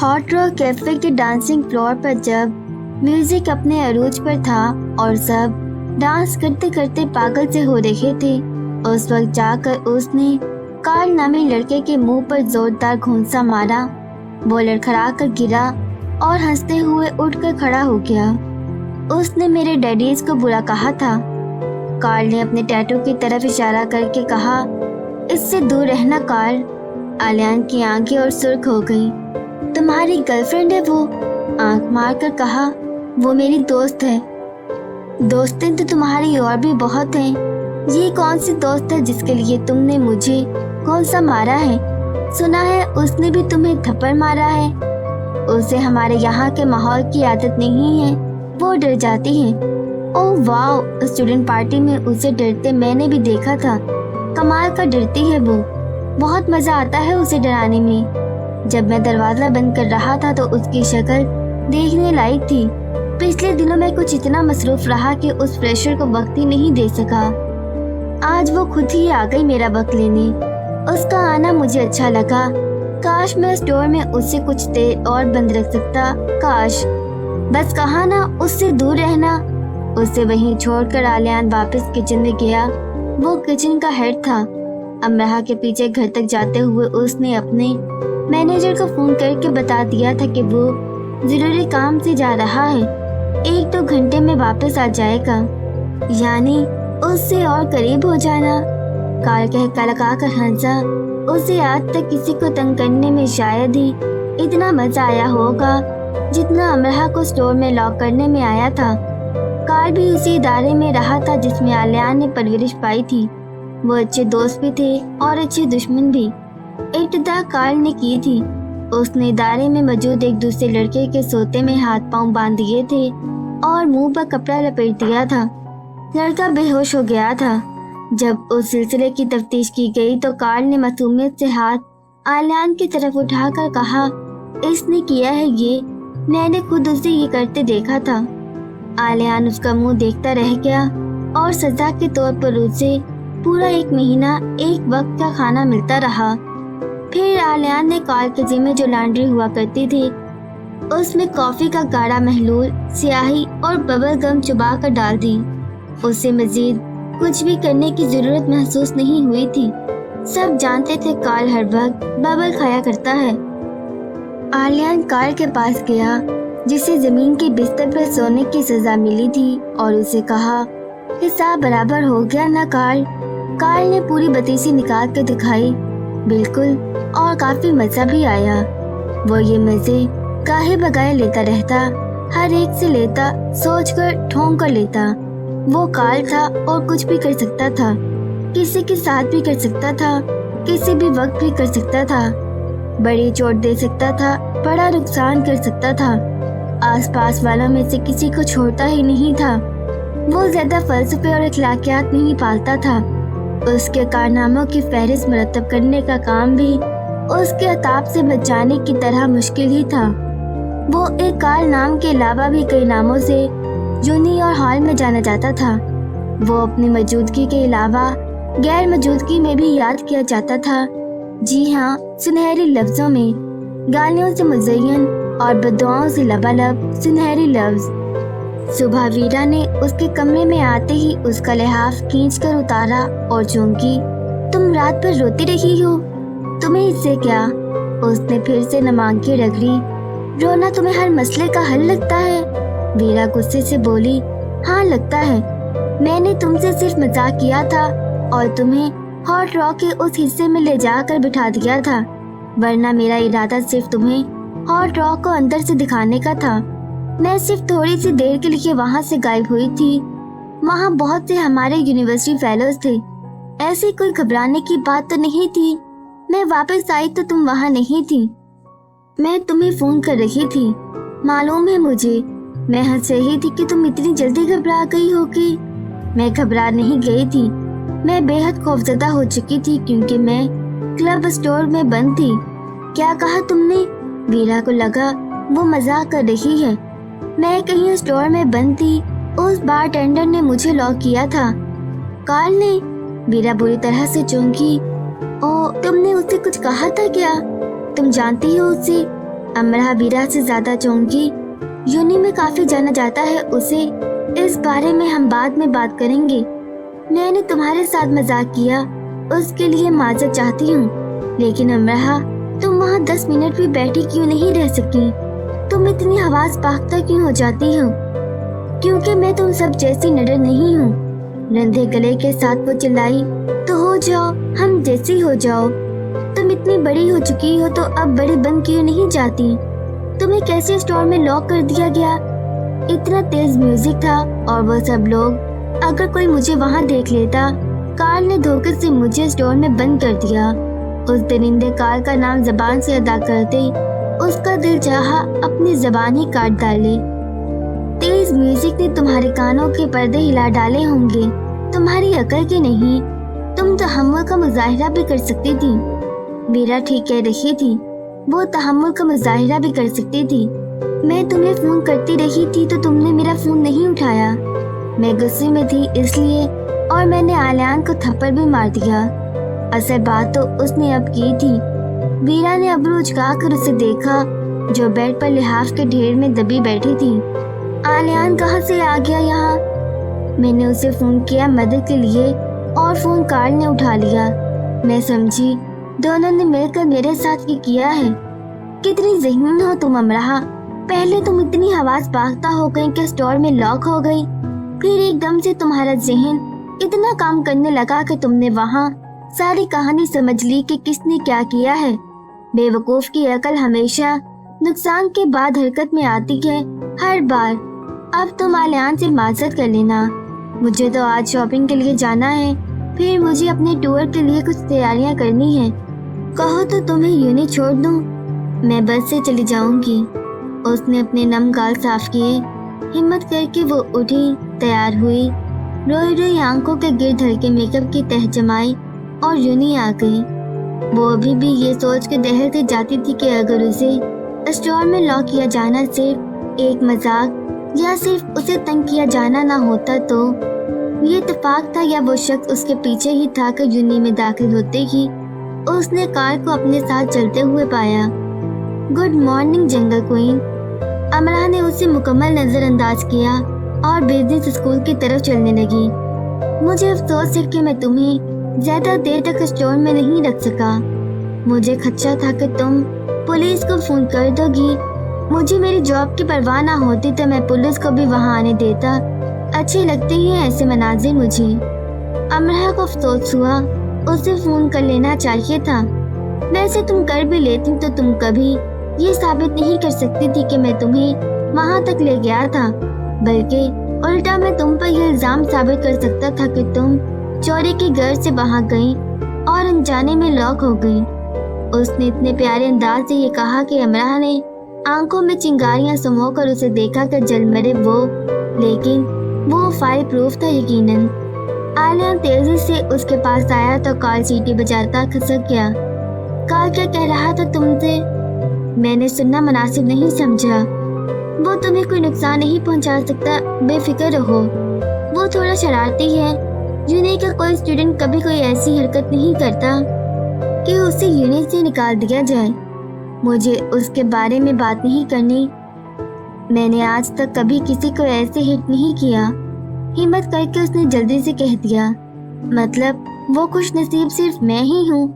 Hot rock cafe के dancing floor पर जब म्यूजिक अपने अरूज पर था और सब डांस करते करते पागल से हो रहे थे, उस वक्त जाकर उसने कार्ल नामी लड़के के मुंह पर जोरदार घूंसा मारा। वो लड़खड़ा कर गिरा और हंसते हुए उठकर खड़ा हो गया। उसने मेरे डैडीज को बुरा कहा था। कार्ल ने अपने टैटू की तरफ इशारा करके कहा, इससे दूर रहना कार्ल। आलियान की आंखें और सुर्ख हो गई। तुम्हारी गर्लफ्रेंड है वो? आंख मारकर कहा, वो मेरी दोस्त है। दोस्तें तो तुम्हारी और भी बहुत हैं। ये कौन सी दोस्त है जिसके लिए तुमने मुझे कौन सा मारा है? सुना है उसने भी तुम्हें थप्पड़ मारा है। उसे हमारे यहाँ के माहौल की आदत नहीं है, वो डर जाती है। ओह वाह, स्टूडेंट पार्टी में उसे डरते मैंने भी देखा था। कमाल का डरती है वो। बहुत मजा आता है उसे डराने में। जब मैं दरवाजा बंद कर रहा था तो उसकी शक्ल देखने लायक थी। पिछले दिनों में कुछ इतना मसरूफ रहा कि उस प्रेशर को वक्त ही नहीं दे सका। आज वो खुद ही आ गई मेरा वक्त लेने। उसका आना मुझे अच्छा लगा। काश मैं स्टोर में उससे कुछ देर और बंद रख सकता। काश बस कहा ना उससे दूर रहना। उसे वहीं छोड़कर आलियान वापस किचन में गया। वो किचन का हेड था। अमराह के पीछे घर तक जाते हुए उसने अपने मैनेजर को फोन करके बता दिया था कि वो जरूरी काम से जा रहा है, 1-2 घंटे में वापस आ जाएगा। यानी उससे और करीब हो जाना। कार्ल कहकर लगा कर हंसा। उसे आज तक किसी को तंग करने में शायद ही इतना मजा आया होगा जितना अमराह को स्टोर में लॉक करने में आया था। कार्ल भी उसी इदारे में रहा था जिसमें आलियान ने परवरिश पाई थी। वो अच्छे दोस्त भी थे और अच्छे दुश्मन भी। इब्तिदा कार्ल ने की थी। उसने इदारे में मौजूद एक दूसरे लड़के के सोते में हाथ पांव बांध दिए थे और मुंह पर कपड़ा लपेट दिया था। लड़का बेहोश हो गया था। जब उस सिलसिले की तफ्तीश की गई तो कार्ल ने मासूमियत से हाथ आलियान की तरफ उठाकर कहा, इसने किया है ये, मैंने खुद उसे ये करते देखा था। आलियान उसका मुंह देखता रह गया और सजा के तौर पर उसे पूरा 1 महीना एक वक्त का खाना मिलता रहा। फिर आलियान ने कार्ल के जिम्मे जो लॉन्ड्री हुआ करती थी उसमें कॉफी का गाढ़ा महलूल, स्याही और बबल गम चुबा कर डाल दी। उसे मजीद कुछ भी करने की जरूरत महसूस नहीं हुई थी। सब जानते थे कार्ल हर वक्त बबल खाया करता है। आलियान कार्ल के पास गया जिसे जमीन के बिस्तर पर सोने की सजा मिली थी और उसे कहा, हिसाब बराबर हो गया ना कार्ल? कार्ल ने पूरी बतीसी निकाल के दिखाई। बिल्कुल, और काफी मजा भी आया। वो ये मजे काहे बगाए लेता रहता, हर एक से लेता, सोच कर ठोंक कर लेता। वो कार्ल था और कुछ भी कर सकता था। किसी के साथ भी कर सकता था, किसी भी वक्त भी कर सकता था। बड़ी चोट दे सकता था, बड़ा नुकसान कर सकता था। आसपास वालों में से किसी को छोड़ता ही नहीं था। वो ज्यादा फलसफे और अखलाकियात नहीं पालता था। उसके कारनामों की फहरिस्त मुरतब करने का काम भी उसके अताब से बचाने की तरह मुश्किल ही था। वो एक कार्ल नाम के अलावा भी कई नामों से जूनी और हॉल में जाना जाता था। वो अपनी मौजूदगी के अलावा गैर मौजूदगी में भी याद किया जाता था। जी हाँ, सुनहरी लफ्जों में, गालियों से मुज़य्यन और बददुआओं से लबालब सुनहरी लफ्ज। सुबह वीरा ने उसके कमरे में आते ही उसका लिहाफ खींचकर उतारा और चौंकी, तुम रात भर रोती रही हो, तुम्हें इससे क्या? उसने फिर से नमांके रगड़ी। रोना तुम्हें हर मसले का हल लगता है? वीरा गुस्से से बोली, हाँ लगता है। मैंने तुमसे सिर्फ मजाक किया था और तुम्हें हॉट रॉक के उस हिस्से में ले जाकर बिठा दिया था, वरना मेरा इरादा सिर्फ तुम्हें हॉट रॉक को अंदर से दिखाने का था। मैं सिर्फ थोड़ी सी देर के लिए वहाँ से गायब हुई थी। वहाँ बहुत से हमारे यूनिवर्सिटी फेलोज थे। ऐसी कोई घबराने की बात तो नहीं थी। मैं वापस आई तो तुम वहाँ नहीं थी। मैं तुम्हें फोन कर रही थी, मालूम है मुझे। मैं हंस रही थी कि तुम इतनी जल्दी घबरा गई होगी। मैं घबरा नहीं गई थी, मैं बेहद खौफजदा हो चुकी थी क्योंकि मैं क्लब स्टोर में बंद थी। क्या कहा तुमने? वीरा को लगा वो मजाक कर रही है। मैं कहीं स्टोर में बंद थी। उस बारटेंडर ने मुझे लॉक किया था। कार्ल ने? वीरा बुरी तरह से चौंकी। ओ, तुमने उससे कुछ कहा था क्या? तुम जानती हो उसे? अमरा वीरा से ज्यादा चौंकी। यूनी में काफी जाना जाता है उसे, इस बारे में हम बाद में बात करेंगे। मैंने तुम्हारे साथ मजाक किया, उसके लिए माजरत चाहती हूँ। लेकिन अमरा, तुम वहाँ 10 मिनट भी बैठी क्यों नहीं रह सकी? तुम इतनी हवास पाख्ता क्यों हो जाती हो? क्योंकि मैं तुम सब जैसी नडर नहीं हूँ। रंधे गले के साथ वो चिल्लाई। तो हो जाओ, हम जैसी हो जाओ। तुम इतनी बड़ी हो चुकी हो तो अब बड़ी बन क्यों नहीं जाती? तुम्हें कैसे स्टोर में लॉक कर दिया गया? इतना तेज म्यूजिक था और वो सब लोग, अगर कोई मुझे वहाँ देख लेता। कार्ल ने धोखे से मुझे स्टोर में बंद कर दिया। उस दरिंदे कार्ल का नाम जबान से अदा करते उसका दिल चाहा अपनी जबान ही काट डाले। तेज म्यूजिक ने तुम्हारे कानों के पर्दे हिला डाले होंगे, तुम्हारी अकल के नहीं। तुम तहम्मुल का मुजाहिरा भी कर सकती थी। वीरा ठीक कह रही थी, वो तहम्मुल का मुजाहिरा भी कर सकती थी। मैं तुम्हें फोन करती रही थी तो तुमने मेरा फोन नहीं उठाया। मैं गुस्से में थी इसलिए, और मैंने आलियान को थप्पड़ भी मार दिया। असल बात तो उसने अब की थी। वीरा ने अब्रू उचका कर उसे देखा, जो बेड पर लिहाफ के ढेर में दबी बैठी थी। आलियान कहाँ से आ गया यहाँ? मैंने उसे फोन किया मदद के लिए और फोन कार्ल ने उठा लिया। मैं समझी दोनों ने मिलकर मेरे साथ ये किया है। कितनी ज़हीन हो तुम अमरा। पहले तुम इतनी हवास पाख्ता हो गई कि स्टोर में लॉक हो गई, फिर एकदम से तुम्हारा जहन इतना काम करने लगा कि तुमने वहाँ सारी कहानी समझ ली कि किसने क्या किया है। बेवकूफ की अकल हमेशा नुकसान के बाद हरकत में आती है, हर बार। अब तुम आलियान से माजरत कर लेना। मुझे तो आज शॉपिंग के लिए जाना है, फिर मुझे अपने टूर के लिए कुछ तैयारियां करनी है। कहो तो तुम्हें यूनी छोड़ दूं? मैं बस से चली जाऊंगी। उसने अपने नम गाल साफ किए। हिम्मत करके वो उठी, तैयार हुई। रोई रोई आंखों के गिर्द हल्के मेकअप की तह जमाई और यूनी आ गई। वो अभी भी ये सोच के दहलते जाती थी कि अगर उसे स्टोर में लॉक किया जाना सिर्फ एक मजाक या सिर्फ उसे तंग किया जाना ना होता तो ये इत्तेफाक था, या वो शख्स उसके पीछे ही था कि यूनी में दाखिल होते ही उसने कार्ल को अपने साथ चलते हुए पाया। गुड मॉर्निंग जंगल क्वीन। अमरा ने उसे मुकम्मल नजरअंदाज किया और बिजनेस स्कूल की तरफ चलने लगी। मुझे अफसोस है कि मैं तुम्हें ज्यादा देर तक स्टोर में नहीं रख सका। मुझे खदशा था कि तुम पुलिस को फोन कर दोगी। मुझे मेरी जॉब की परवाह ना होती तो मैं पुलिस को भी वहां आने देता। अच्छे लगते हैं ऐसे मनाजिर मुझे। अमरा को अफसोस हुआ, उसे फोन कर लेना चाहिए था। वैसे तुम कर भी लेती तो तुम कभी ये साबित नहीं कर सकती थी कि मैं तुम्हें वहां तक ले गया था, बल्कि उल्टा मैं तुम पर यह इल्जाम साबित कर सकता था कि तुम चोरी के घर से वहां गई और अनजाने में लॉक हो गई। उसने इतने प्यारे अंदाज से ये कहा कि अमरा ने आंखों में चिंगारियां समोकर उसे देखा कि जल मरे वो, लेकिन वो फाइल प्रूफ था यकीनन। आलिया तेजी से उसके पास आया तो कार्ल सीटी बजाता खसक गया। कार्ल क्या कह रहा था तुमसे? मैंने सुनना मुनासिब नहीं समझा। वो तुम्हें कोई नुकसान नहीं पहुंचा सकता, बेफिक्र रहो। वो थोड़ा शरारती है। यूनी का कोई स्टूडेंट कभी कोई ऐसी हरकत नहीं करता कि उसे यूनी से निकाल दिया जाए। मुझे उसके बारे में बात नहीं करनी। मैंने आज तक कभी किसी को ऐसे हिट नहीं किया। हिम्मत करके उसने जल्दी से कह दिया। मतलब वो खुश नसीब सिर्फ मैं ही हूँ।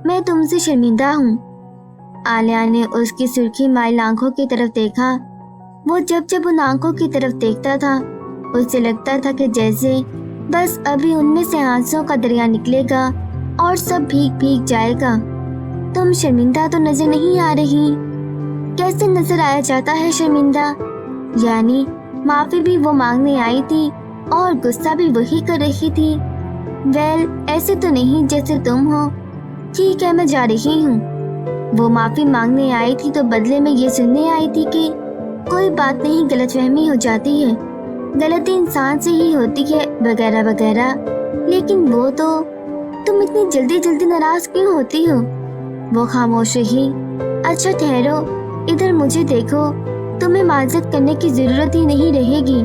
मैं तुमसे शर्मिंदा हूँ। आलिया ने उसकी सुर्खी माइल आंखों की तरफ देखा। वो जब जब उन आंखों की तरफ देखता था उसे लगता था कि जैसे बस अभी उनमें से आंसुओं का दरिया निकलेगा और सब भीग भीग जाएगा। तुम शर्मिंदा तो नजर नहीं आ रही। कैसे नजर आया जाता है शर्मिंदा? यानी माफी भी वो मांगने आई थी और गुस्सा भी वही कर रही थी। वेल, ऐसे तो नहीं जैसे तुम हो। ठीक है, मैं जा रही हूँ। वो माफी मांगने आई थी तो बदले में ये सुनने आई थी कि कोई बात नहीं, गलतफहमी हो जाती है, गलती इंसान से ही होती है, वगैरह वगैरह। लेकिन वो तो, तुम इतनी जल्दी जल्दी नाराज क्यों होती हो? वो खामोश रही। अच्छा ठहरो, इधर मुझे देखो, तुम्हें माजरत करने की जरूरत ही नहीं रहेगी।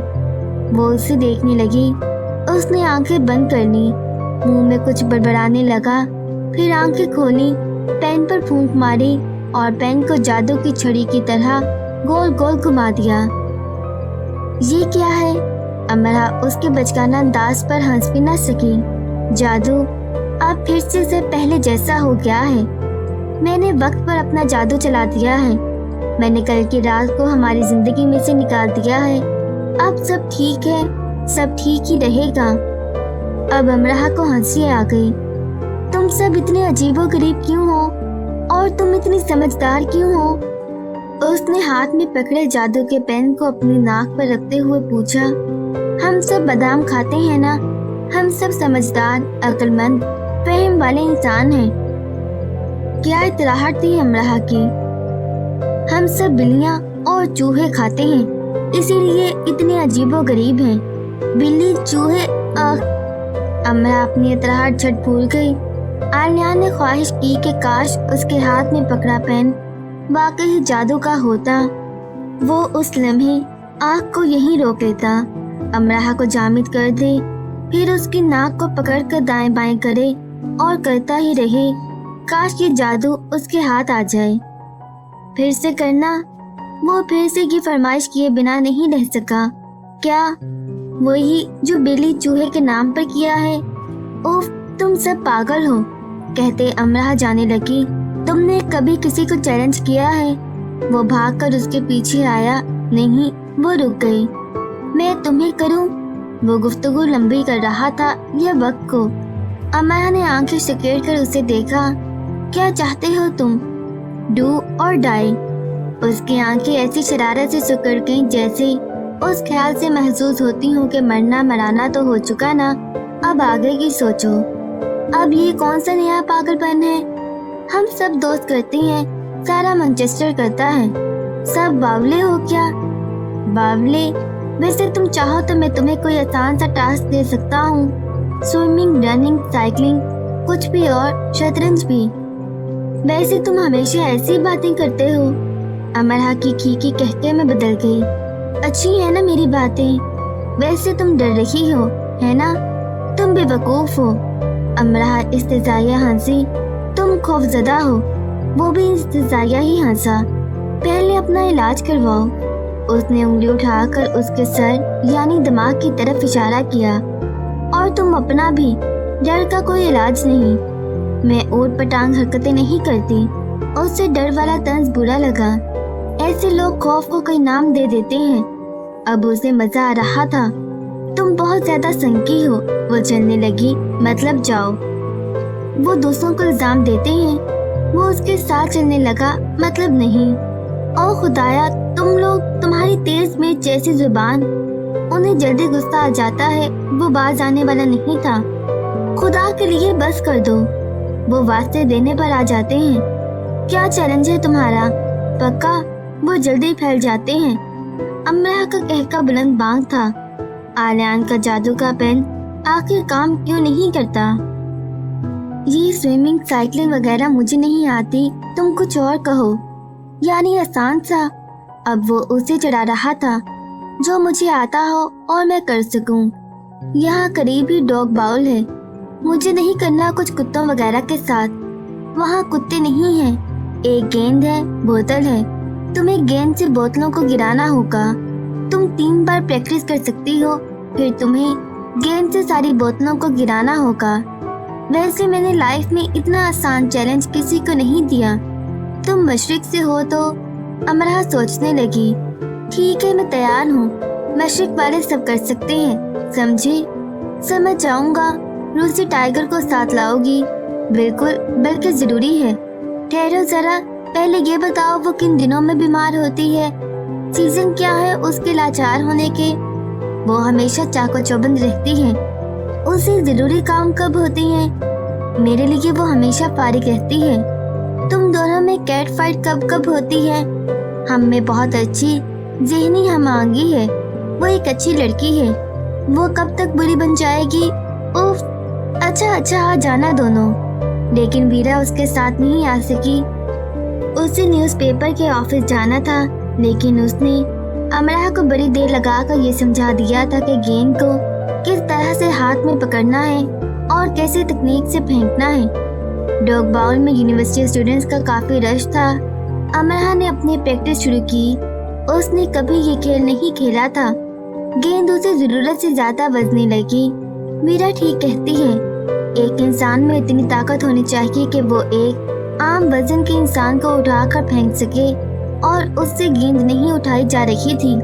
वो उसे देखने लगी। उसने आंखें बंद कर ली, मुंह में कुछ बड़बड़ाने लगा, फिर आंखें खोली, पेन पर फूंक मारी और पेन को जादू की छड़ी की तरह गोल गोल घुमा दिया। ये क्या है? अमरा उसके बचकाना अंदाज पर हंस भी न सकी। जादू अब फिर से पहले जैसा हो गया है। मैंने वक्त पर अपना जादू चला दिया है। मैंने कल की रात को हमारी जिंदगी में से निकाल दिया है। अब सब ठीक है, सब ठीक ही रहेगा। अब अमरा को हंसी आ गई। तुम सब इतने अजीबोगरीब क्यों हो और तुम इतनी समझदार क्यों हो? उसने हाथ में पकड़े जादू के पेन को अपनी नाक पर रखते हुए पूछा। हम सब बादाम खाते हैं ना। हम सब समझदार, अक्लमंद, फहम वाले इंसान हैं। क्या इतराहट थी अमरा की। हम सब बिल्लियां और चूहे खाते हैं, इसीलिए इतने अजीबोगरीब हैं। बिल्ली, चूहे, अमरा अपनी इतराहट झट भूल गई। आलिया ने ख्वाहिश की कि काश उसके हाथ में पकड़ा पेन वाकई जादू का होता। वो उस लम्हे आँख को यहीं रोक लेता, अमरा को जामिद कर दे, फिर उसकी नाक को पकड़कर दाएं बाएं करे और करता ही रहे। काश ये जादू उसके हाथ आ जाए। फिर से करना। वो फिर से की फरमाइश किए बिना नहीं रह सका। क्या वही जो बिल्ली चूहे के नाम पर किया है? उफ, तुम सब पागल हो, कहते अमरा जाने लगी। तुमने कभी किसी को चैलेंज किया है? वो भागकर उसके पीछे आया। नहीं, वो रुक गई। मैं तुम्हें करूं? वो गुफ्तगू लंबी कर रहा था यह वक्त को। अमरा ने आंखें सकेड़ कर उसे देखा। क्या चाहते हो तुम? डू और डाई। उसकी आंखें ऐसी शरारत से सिकुड़ गईं जैसे उस ख्याल से महसूस होती हूँ कि मरना मराना तो हो चुका ना, अब आगे की सोचो। अब ये कौन सा नया पागलपन है? हम सब दोस्त करते हैं, सारा मैनचेस्टर करता है। सब बावले हो क्या? बावले? वैसे तुम चाहो तो मैं तुम्हें कोई आसान सा टास्क दे सकता हूँ। स्विमिंग, रनिंग, साइकिलिंग, कुछ भी और शतरंज भी। वैसे तुम हमेशा ऐसी बातें करते हो। अमरा की खीखी कहके में बदल गई। अच्छी है ना मेरी बातें? वैसे तुम डर रही हो, है ना? तुम बेवकूफ हो। अमरा इस्तेज़ाया हंसी। तुम खौफजदा हो। वो भी इस्तेज़ाया ही हंसा। पहले अपना इलाज करवाओ। उसने उंगली उठाकर उसके सर यानी दिमाग की तरफ इशारा किया। और तुम अपना भी। डर का कोई इलाज नहीं। मैं ऊट पटांग हरकतें नहीं करती। उससे डर वाला तंज बुरा लगा। ऐसे लोग खौफ को कोई नाम दे देते हैं। अब उसे मजा आ रहा था। तुम बहुत ज्यादा संकी हो, वो चलने लगी। मतलब जाओ। वो दूसरों को इल्जाम देते हैं। वो उसके साथ चलने लगा। मतलब नहीं। ओ खुदाया, तुम लोग, तुम्हारी तेज में जैसी जुबान, उन्हें जल्दी गुस्सा आ जाता है। वो बाज आने वाला नहीं था। खुदा के लिए बस कर दो। वो वास्ते देने पर आ जाते हैं। क्या चैलेंज है तुम्हारा? पक्का वो जल्दी फैल जाते हैं। अमरा का कहका बुलंद बांग था। आलियान का जादू का पेन आखिर काम क्यों नहीं करता? ये स्विमिंग, साइकिलिंग वगैरह मुझे नहीं आती। तुम कुछ और कहो, यानी आसान सा। अब वो उसे चढ़ा रहा था। जो मुझे आता हो और मैं कर सकूं। यहाँ करीब ही डॉग बाउल है। मुझे नहीं करना कुछ कुत्तों वगैरह के साथ। वहाँ कुत्ते नहीं हैं। एक गेंद है, बोतल है। तुम्हें गेंद से बोतलों को गिराना होगा। तुम 3 बार प्रैक्टिस कर सकती हो, फिर तुम्हें गेंद से सारी बोतलों को गिराना होगा। वैसे मैंने लाइफ में इतना आसान चैलेंज किसी को नहीं दिया। तुम मशरिक से हो तो? अमरा सोचने लगी। ठीक है, मैं तैयार हूँ। मशरिक वाले सब कर सकते हैं, समझे? समझ जाऊंगा। रूसी टाइगर को साथ लाओगी? बिल्कुल, बल्कि जरूरी है। ठहरो जरा, पहले ये बताओ वो किन दिनों में बीमार होती है? सीजन क्या है उसके लाचार होने के? वो हमेशा चाको चौबंद रहती है। उसे जरूरी काम कब होती है? मेरे लिए वो हमेशा फारिग रहती है। तुम दोनों में कैट फाइट कब कब होती है? हम में बहुत अच्छी ज़हनी हमांगी है। वो एक अच्छी लड़की है। वो कब तक बुरी बन जाएगी? उफ, अच्छा आ जाना दोनों। लेकिन वीरा उसके साथ नहीं आ सकी। उसे न्यूज़पेपर के ऑफिस जाना था, लेकिन उसने अमरा को बड़ी देर लगाकर ये समझा दिया था कि गेंद को किस तरह से हाथ में पकड़ना है और कैसे तकनीक से फेंकना है। डॉग बाउल में यूनिवर्सिटी स्टूडेंट्स का काफी रश था। अमरहा ने अपनी प्रैक्टिस शुरू की। उसने कभी ये खेल नहीं खेला था। गेंद उसे जरूरत से ज्यादा वजनी लगी। मीरा ठीक कहती है, एक इंसान में इतनी ताकत होनी चाहिए कि वो एक आम वजन के इंसान को उठाकर फेंक सके, और उससे गेंद नहीं उठाई जा रही थी।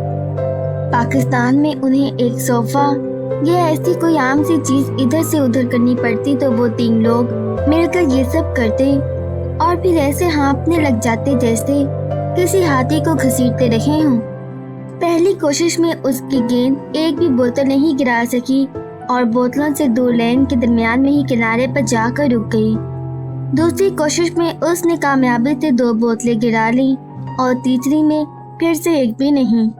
पाकिस्तान में उन्हें एक सोफा या ऐसी कोई आम सी चीज इधर से उधर करनी पड़ती तो वो 3 लोग मिलकर ये सब करते और फिर ऐसे हाँफने लग जाते जैसे किसी हाथी को घसीटते रहे हों। पहली कोशिश में उसकी गेंद एक भी बोतल नहीं गिरा सकी और बोतलों से 2 लेन के दरमियान में ही किनारे पर जाकर रुक गई। दूसरी कोशिश में उसने कामयाबी से 2 बोतलें गिरा ली और तीसरी में फिर से एक भी नहीं।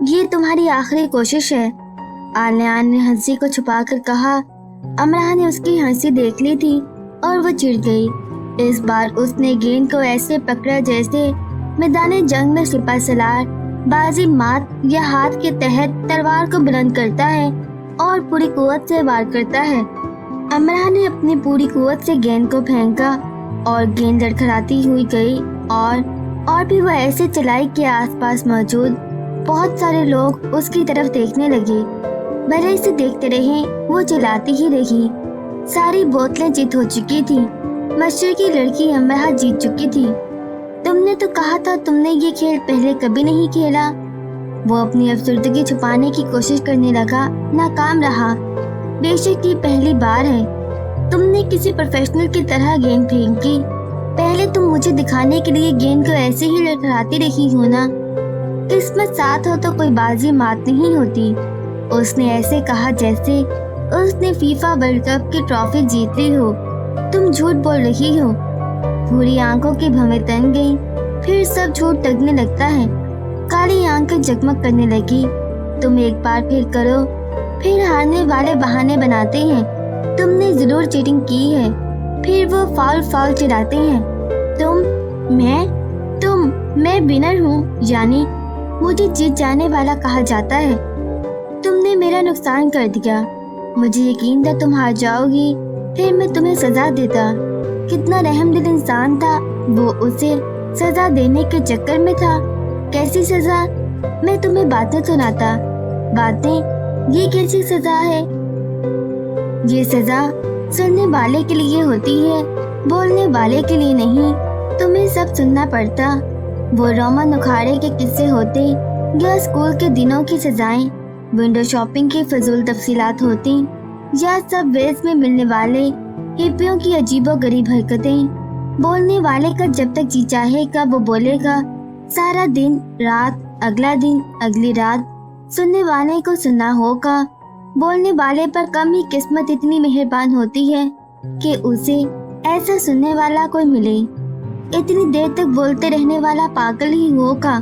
ये तुम्हारी आखिरी कोशिश है, आलियान ने हंसी को छुपाकर कहा। अमरहा ने उसकी हंसी देख ली थी और वो चिढ़ गई। इस बार उसने गेंद को ऐसे पकड़ा जैसे मैदान जंग में सिपा सलार बाजी मात या हाथ के तहत तलवार को बुलंद करता है और पूरी कुव्वत से वार करता है। अमरहा ने अपनी पूरी कुव्वत से गेंद को फेंका और गेंद लड़खड़ाती हुई गई और भी वह ऐसे चलाई कि आसपास मौजूद बहुत सारे लोग उसकी तरफ देखने लगे। भले से देखते रहे, वो चिल्लाती ही रही। सारी बोतलें जीत हो चुकी थी। मशरकी की लड़की अमरहा जीत चुकी थी। तुमने तो कहा था तुमने ये खेल पहले कभी नहीं खेला। वो अपनी अफसरदगी छुपाने की कोशिश करने लगा, नाकाम रहा। बेशक ये पहली बार है। तुमने किसी प्रोफेशनल की तरह गेंद फेंकी। पहले तुम मुझे दिखाने के लिए गेंद को ऐसे ही लड़खड़ाती रही हो ना। किस्मत साथ हो तो कोई बाजी मात नहीं होती। उसने ऐसे कहा जैसे उसने फीफा वर्ल्ड कप की ट्रॉफी जीत ली हो। तुम झूठ बोल रही हो। पूरी आंखों की भवें तन गई। फिर सब झूठ लगने लगता है। काली आंखें जगमग करने लगी। तुम एक बार फिर करो, फिर हारने वाले बहाने बनाते हैं। तुमने जरूर चीटिंग की है। फिर वो फाउल चिढ़ाते हैं। मैं विनर हूँ, यानी मुझे जीत जाने वाला कहा जाता है। तुमने मेरा नुकसान कर दिया। मुझे यकीन था तुम हार जाओगी, फिर मैं तुम्हें सजा देता। कितना रहमदिल इंसान था वो, उसे सजा देने के चक्कर में था। कैसी सजा? मैं तुम्हें बातें सुनाता। बातें? ये कैसी सजा है? ये सजा सुनने वाले के लिए होती है, बोलने वाले के लिए नहीं। तुम्हें सब सुनना पड़ता। वो रोमन उखाड़े के किस्से होते या स्कूल के दिनों की सजाएं, विंडो शॉपिंग की फजूल तफसीलात होती या सब वेज में मिलने वाले हिप्पियों की अजीबोगरीब हरकतें। बोलने वाले का जब तक जी चाहेगा वो बोलेगा, सारा दिन रात, अगला दिन अगली रात। सुनने वाले को सुनना होगा। बोलने वाले पर कम ही किस्मत इतनी मेहरबान होती है कि उसे ऐसा सुनने वाला कोई मिले। इतनी देर तक बोलते रहने वाला पागल ही होगा।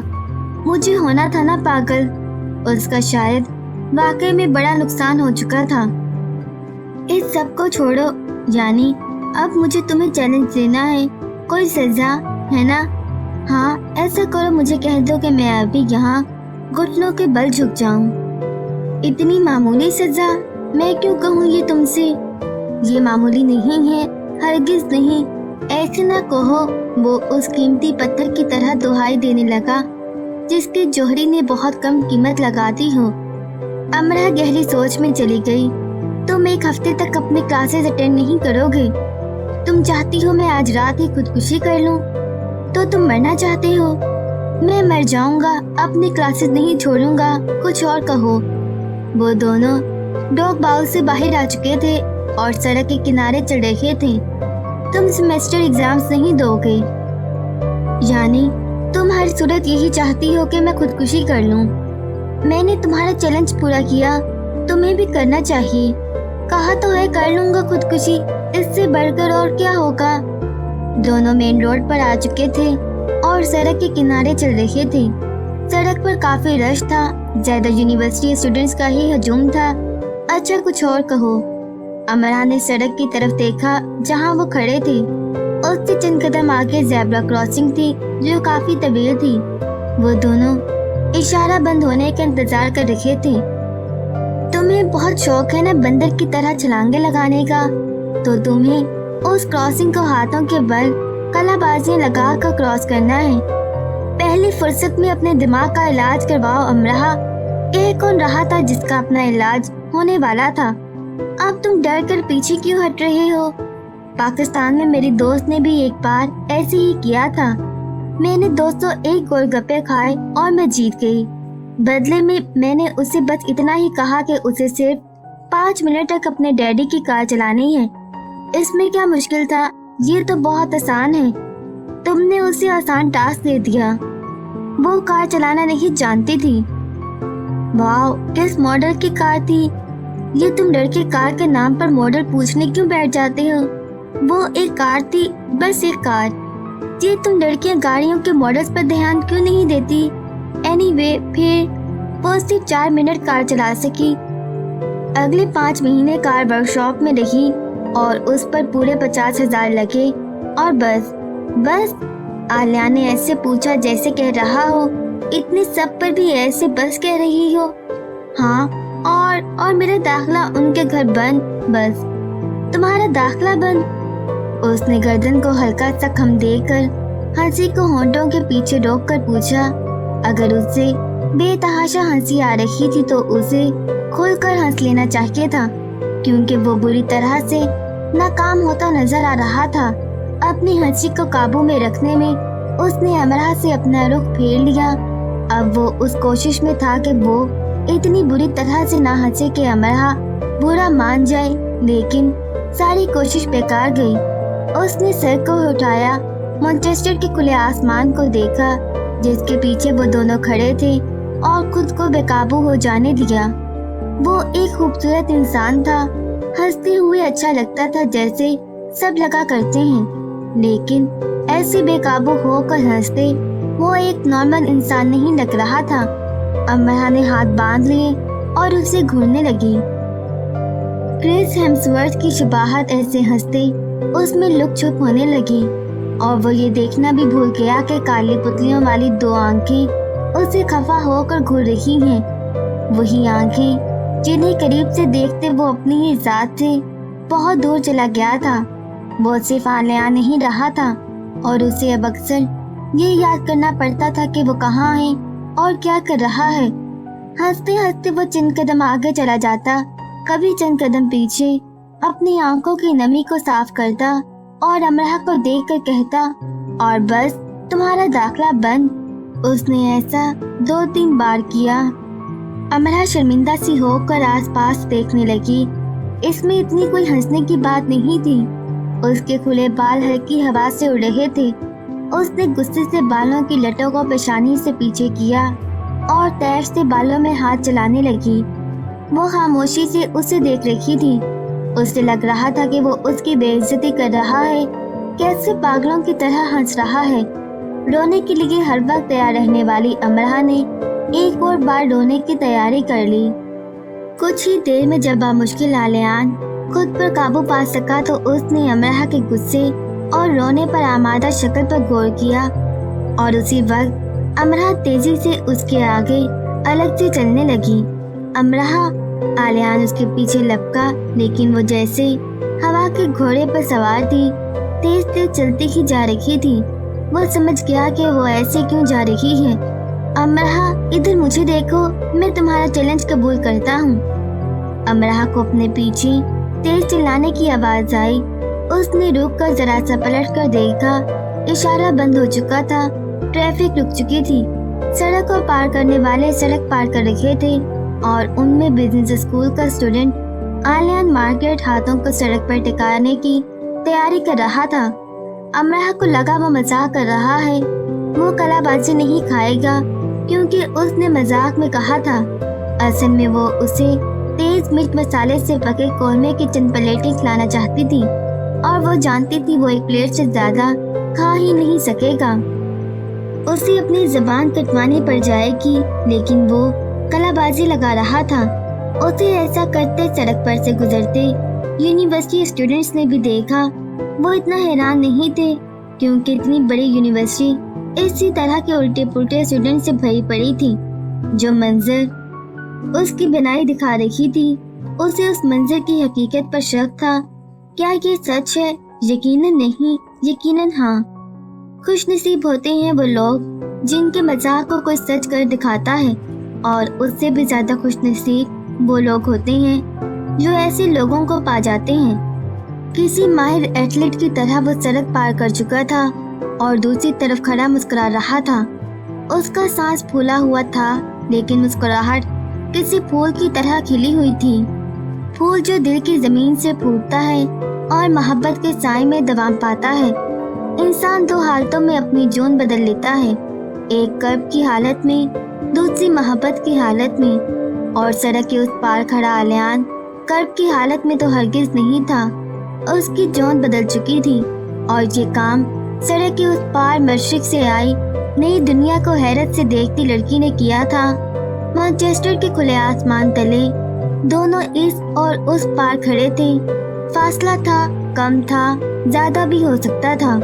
मुझे होना था ना पागल। उसका शायद वाकई में बड़ा नुकसान हो चुका था। इस सब को छोड़ो, यानी अब मुझे तुम्हें चैलेंज देना है। कोई सजा है ना? हाँ, ऐसा करो, मुझे कह दो कि मैं अभी यहाँ घुटनों के बल झुक जाऊं। इतनी मामूली सजा? मैं क्यों कहूँ ये तुमसे? ये मामूली नहीं है, हरगिज नहीं। ऐसे ना कहो। वो उस कीमती पत्थर की तरह दुहाई देने लगा जिसके जौहरी ने बहुत कम कीमत लगा दी हो। अमरहा गहरी सोच में चली गई। तुम 1 हफ्ते तक अपने क्लासेस अटेंड नहीं करोगे। तुम चाहती हो मैं आज रात ही खुदकुशी कर लूं? तो तुम मरना चाहते हो? मैं मर जाऊंगा, अपनी क्लासेस नहीं छोड़ूंगा। कुछ और कहो। वो दोनों डॉग बाउल से बाहर आ चुके थे और सड़क के किनारे चल रहे थे। तुम सेमेस्टर एग्जाम्स नहीं दोगे, यानी तुम हर सूरत यही चाहती हो कि मैं खुदकुशी कर लूं। मैंने तुम्हारा चैलेंज पूरा किया, तुम्हें भी करना चाहिए। कहा तो है कर लूंगा खुदकुशी, इससे बढ़कर और क्या होगा। दोनों मेन रोड पर आ चुके थे और सड़क के किनारे चल रहे थे। सड़क पर काफी रश था, ज्यादा यूनिवर्सिटी स्टूडेंट्स का ही हजूम था। अच्छा, कुछ और कहो। अमरहा ने सड़क की तरफ देखा जहां वो खड़े थे। उससे चंद कदम आगे ज़ेब्रा क्रॉसिंग थी जो काफी तवील थी। वो दोनों इशारा बंद होने का इंतजार कर रहे थे। तुम्हें बहुत शौक है ना बंदर की तरह छलांगे लगाने का, तो तुम्हें उस क्रॉसिंग को हाथों के बल कलाबाजियां लगा कर क्रॉस करना है। पहली फुर्सत में अपने दिमाग का इलाज करवाओ अमरहा। यह कौन रहा था जिसका अपना इलाज होने वाला था? अब तुम डर कर पीछे क्यों हट रहे हो? पाकिस्तान में मेरी दोस्त ने भी एक बार ऐसे ही किया था। मैंने 201 गोलगप्पे खाए और मैं जीत गई। बदले में मैंने उसे बस इतना ही कहा कि उसे सिर्फ 5 मिनट तक अपने डैडी की कार चलानी है। इसमें क्या मुश्किल था? ये तो बहुत आसान है। तुमने उसे आसान टास्क दे दिया। वो कार चलाना नहीं जानती थी। वाह, किस मॉडल की कार थी? ये तुम लड़के कार के नाम पर मॉडल पूछने क्यों बैठ जाते हो? वो एक कार थी, बस एक कार। ये तुम लड़कियां गाड़ियों के मॉडल्स पर ध्यान क्यों नहीं देती? एनीवे, फिर वो सिर्फ 4 मिनट कार चला सकी। अगले 5 महीने कार वर्कशॉप में रही और उस पर पूरे 50,000 लगे। और बस आलिया ने ऐसे पूछा जैसे कह रहा हो, इतने सब पर भी ऐसे बस कह रही हो? हाँ, और मेरा दाखिला उनके घर बंद। बस तुम्हारा दाखिला बंद? उसने गर्दन को हल्का सा खम देकर हंसी को होंठों के पीछे रोक कर पूछा। अगर उसे बेतहाशा हंसी आ रही थी तो उसे खुलकर हंस लेना चाहिए था, क्योंकि वो बुरी तरह से नाकाम होता नजर आ रहा था। अपनी हंसी को काबू में रखने में उसने अमरहा से अपना रुख फेर लिया। अब वो उस कोशिश में था कि वो इतनी बुरी तरह से ना हंसे कि अमरहा बुरा मान जाए, लेकिन सारी कोशिश बेकार गई। उसने सर को उठाया, मैनचेस्टर के खुले आसमान को देखा जिसके पीछे वो दोनों खड़े थे, और खुद को बेकाबू हो जाने दिया। वो एक खूबसूरत इंसान था, हंसते हुए अच्छा लगता था जैसे सब लगा करते हैं, लेकिन ऐसे बेकाबू होकर हंसते वो एक नॉर्मल इंसान नहीं लग रहा था। अमरहा ने हाथ बांध लिए और उसे घूरने लगी। क्रिस हेम्सवर्थ की शबाहत ऐसे हंसते उसमें लुक छुप होने लगी, और वो ये देखना भी भूल गया कि काली पुतलियों वाली 2 आंखें उसे खफा होकर घूर रही हैं। वही आंखें जिन्हें करीब से देखते वो अपनी ही जात से बहुत दूर चला गया था। वो सिर्फ आलिया नहीं रहा था, और उसे अब अक्सर ये याद करना पड़ता था कि वो कहाँ है और क्या कर रहा है। हंसते हंसते वो चंद कदम आगे चला जाता, कभी चंद कदम पीछे, अपनी आंखों की नमी को साफ करता और अमरहा को देखकर कहता, और बस तुम्हारा दाखिला बंद। उसने ऐसा 2-3 बार किया। अमरहा शर्मिंदा सी होकर आसपास देखने लगी। इसमें इतनी कोई हंसने की बात नहीं थी। उसके खुले बाल हल्की हवा से उड़ रहे थे। उसने गुस्से से बालों की लटों को पेशानी से पीछे किया और तैश से बालों में हाथ चलाने लगी। वो खामोशी से उसे देख रही थी। उसे लग रहा था कि वो उसकी बेइज्जती कर रहा है, कैसे पागलों की तरह हंस रहा है। रोने के लिए हर वक्त तैयार रहने वाली अमरहा ने एक और बार रोने की तैयारी कर ली। कुछ ही देर में जब बामुश्किल आलियान खुद पर काबू पा सका तो उसने अमरहा के गुस्से और रोने पर आमादा शक्ल पर गौर किया, और उसी वक्त अमरहा तेजी से उसके आगे अलग से चलने लगी। अमरहा, आलियान उसके पीछे लपका, लेकिन वो जैसे हवा के घोड़े पर सवार थी, तेज तेज चलती ही जा रही थी। वो समझ गया कि वो ऐसे क्यों जा रही है। अमरहा, इधर मुझे देखो, मैं तुम्हारा चैलेंज कबूल करता हूँ। अमरहा को अपने पीछे तेज चिल्लाने की आवाज आई। उसने रुक कर जरा सा पलट कर देखा। इशारा बंद हो चुका था, ट्रैफिक रुक चुकी थी। सड़क को पार करने वाले सड़क पार कर रहे थे, और उनमें बिजनेस स्कूल का स्टूडेंट आलियान मार्केट हाथों को सड़क पर टिकाने की तैयारी कर रहा था। अमरहा को लगा वो मजाक कर रहा है। वो कलाबाजी नहीं खाएगा, क्योंकि उसने मजाक में कहा था। असल में वो उसे तेज मिर्च मसाले से पके कौरमे की चंद प्लेटें खिलाना चाहती थी, और वो जानती थी वो एक प्लेट से ज्यादा खा ही नहीं सकेगा। उसे अपनी जुबान कटवानी पड़ जाएगी, लेकिन वो कलाबाजी लगा रहा था। उसे ऐसा करते सड़क पर से गुजरते यूनिवर्सिटी स्टूडेंट्स ने भी देखा। वो इतना हैरान नहीं थे, क्योंकि इतनी बड़ी यूनिवर्सिटी इसी तरह के उल्टे पुल्टे स्टूडेंट से भरी पड़ी थी। जो मंजर उसकी बनाई दिखा रही थी, उसे उस मंजर की हकीकत पर शक था। क्या ये सच है? यकीनन नहीं, यकीनन हाँ। खुश नसीब होते हैं वो लोग जिनके मजाक को कोई सच कर दिखाता है, और उससे भी ज्यादा खुश नसीब वो लोग होते हैं जो ऐसे लोगों को पा जाते हैं। किसी माहिर एथलीट की तरह वो सड़क पार कर चुका था और दूसरी तरफ खड़ा मुस्कुरा रहा था। उसका सांस फूला हुआ था, लेकिन मुस्कुराहट किसी फूल की तरह खिली हुई थी। फूल जो दिल की जमीन से फूटता है और मोहब्बत के साए में दवाम पाता है। इंसान दो हालतों में अपनी जून बदल लेता है, एक कर्ब की हालत में, दूसरी मोहब्बत की हालत में। और सड़क के उस पार खड़ा आलियान कर्ब की हालत में तो हरगिज नहीं था। उसकी जौन बदल चुकी थी और ये काम सड़क के उस पार मशरिक से आई नई दुनिया को हैरत से देखती लड़की ने किया था। मैनचेस्टर के खुले आसमान तले दोनों इस और उस पार खड़े थे। फासला था, कम था, ज्यादा भी हो सकता था।